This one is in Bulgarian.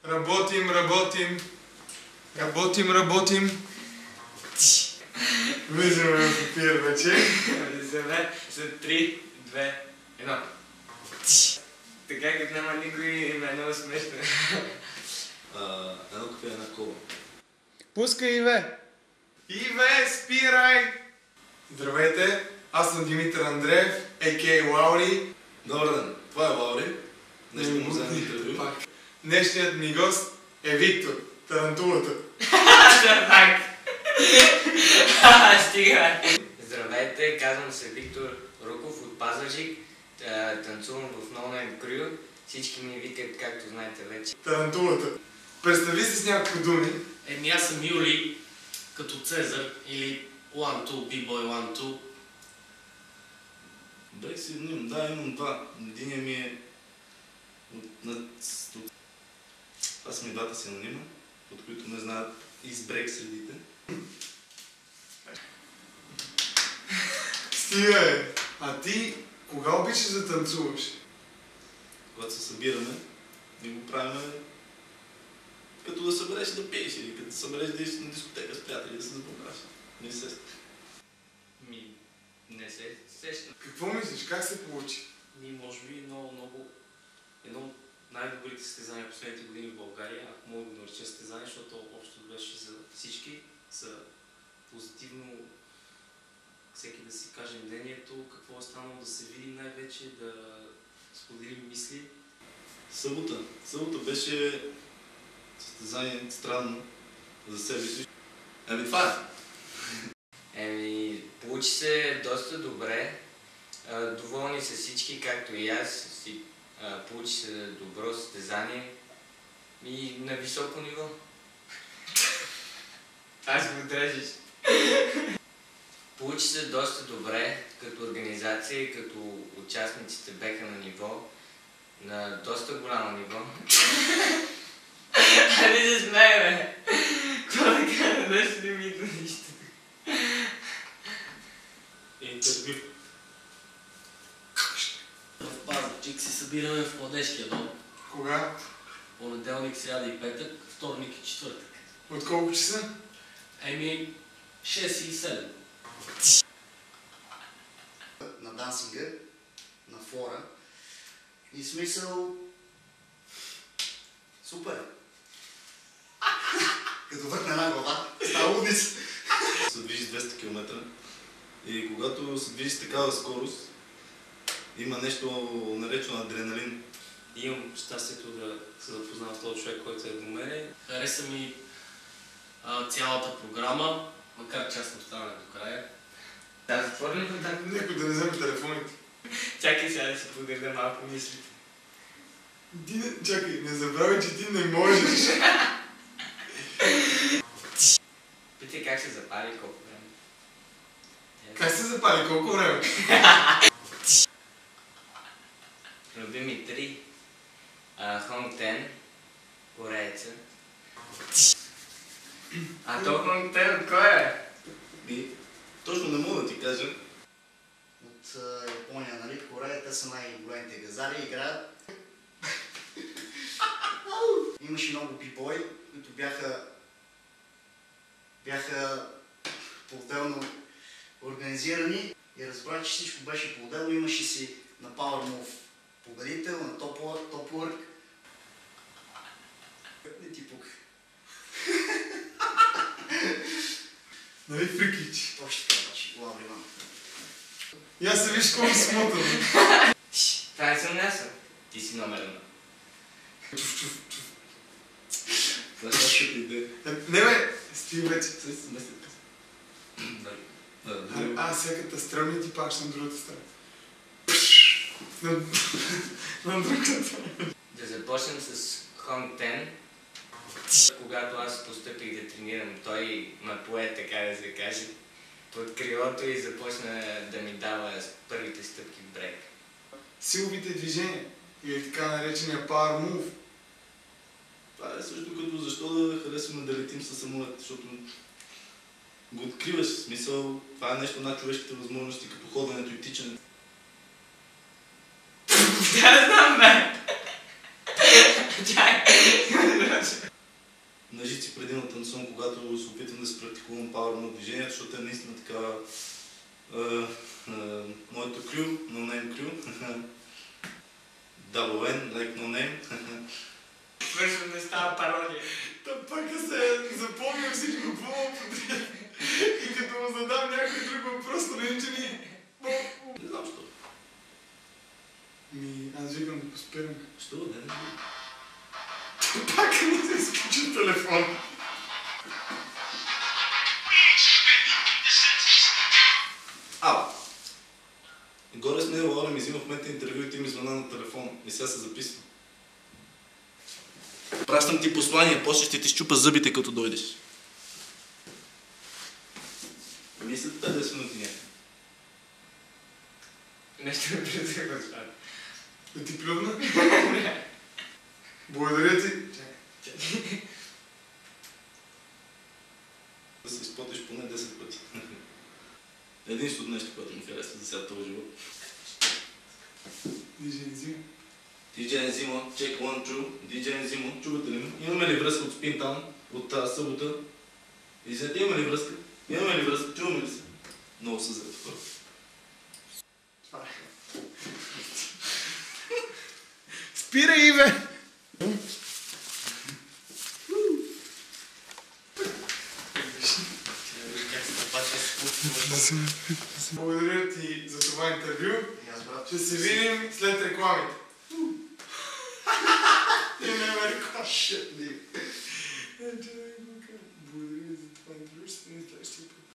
Работим, работим. Работим, работим. Влизаме в ефир вече. Влизаме за 3, 2, 1. Така като няма никой им е много смешно. Едно кафе, една кола. Пускай, Иве! Иве, спирай! Здравейте, аз съм Димитър Андреев, а.к.а. Лаури. Добър ден, това е Лаури. Днес ще му вземем интервю. Днешният ми гост е Виктор, тарантулата. Пак! Стига! Здравейте, казвам се Виктор Руков от Пазарджик. Танцувам в No Name Crew. Всички ми викат, както знаете вече. Тарантулата. Представи се с няколко думи. Аз съм Юли, като Цезар, или One Two, B-Boy One Two. Брек си едним, да, имам два. Единия ми е това са ми двата синонима, от които не знаят избрег средите. Стига, а ти кога обичаш да танцуваш? Когато се събираме и го правим като да събереш да пиеш или като да събереш да идеш на дискотека с приятели да се запомнаш. Не се сеща. Не се сещам. Какво мислиш? Как се получи? Може би едно от най-добрите състезания в последните години в България, ако мога да нареча състезание, защото общо беше за всички, за позитивно всеки да си каже мнението, какво е станало, да се видим най-вече, да споделим мисли. Събота беше състезание странно за себе си. Това е. Получи се доста добре. Доволни са всички, както и аз. Получи се добро състезание и на високо ниво. Аз го държиш. Получи се доста добре като организация и като участниците беха на ниво, на доста голямо ниво. Не се смей, бе! Какво да кажа, нещо не ми идва нищо. Интервю. В Пазарджик се събираме в Младежкия дом. Кога? Понеделник, сряда и петък, вторник и четвъртък. От колко часа? 6 и 7. На дансинга, на флора. И смисъл... Супер! Като върна една глава, става лудница. Се движи 200 км и когато се движи с такава скорост, има нещо наречено адреналин. Имам щастието да се запознавам с този човек, който е до мене. Хареса ми цялата програма, макар че аз не остана до края. Да, затворим контакт. Някой да не вземе телефоните. Чакай сега да си подреда малко мислите. Чакай, не забравяй, че ти не можеш. Питай как се запали и колко време. Как се запали? Колко време? Любими 3. Хонг Тен, корееца. А то Хонг Тен от кой е? Точно не мога да ти кажа. От Япония, нали, в Корея, те са най-големите газари, играят. Имаше много бибои, които бяха по-отделно организирани и разбра, че всичко беше по-отделно. Имаше си на Power Move победител, на Top Work. Не ти пука. Нали фрикич? Точно така, че Лаури Иван. И аз се виж колко смотан. Това не съм аз. Ти си номер 1. Чуф. Това е вашата идея. Не бе, стига вече. Се смесят. Всяката стрелни ти паш на другата страна. На другата страна. Да започнем с Хонг Тен. Когато аз постъпих да тренирам, той ме пое, така да се каже, под крилото и започна да ми дава първите стъпки в брейк. Силовите движения или така наречения Power Move. Това е също като защо да харесваме да летим със самолет, защото го откриваш. В смисъл, това е нещо над човешките възможности, като ходенето и тичането. Да, знам, бе! Чай! жици преди да танцувам, когато се опитам да се практикувам пауърно движението, защото е наистина така моето крю, no name крю. Double N, like no name. Свършвам да става пародия. Та пък се запомнил всичко по подред. И като му задам някой друг въпрос, но не че ми... Не знам що. Аз викам да поспирам. Що? Не. Пак ми се изключи телефон. Горе с него Лаура ми взима в момента интервю и ти ми звъна на телефон. И сега се записва. Пращам ти послание, после ще ти щупа зъбите като дойдеш. Мисля 50 минути някакви. Нещо ми призива това. Да ти плювна? Благодаря ти. Да се изпотиш поне 10 пъти. Единственото нещо, което ми харесва за сега този живот. DJ Enzima. DJ Enzima, check 1, 2, DJ Enzima, чувате ли ме? Имаме ли връзка от Спинтаун, от тази събота? Имаме ли връзка? Имаме ли връзка? Чуваме ли се? Много се заето хора. Спирай, Иве! Благодаря ти за това интервю. Ще се видим след рекламите. И не ме рекламите. Благодаря за това интервю. Ще се видим след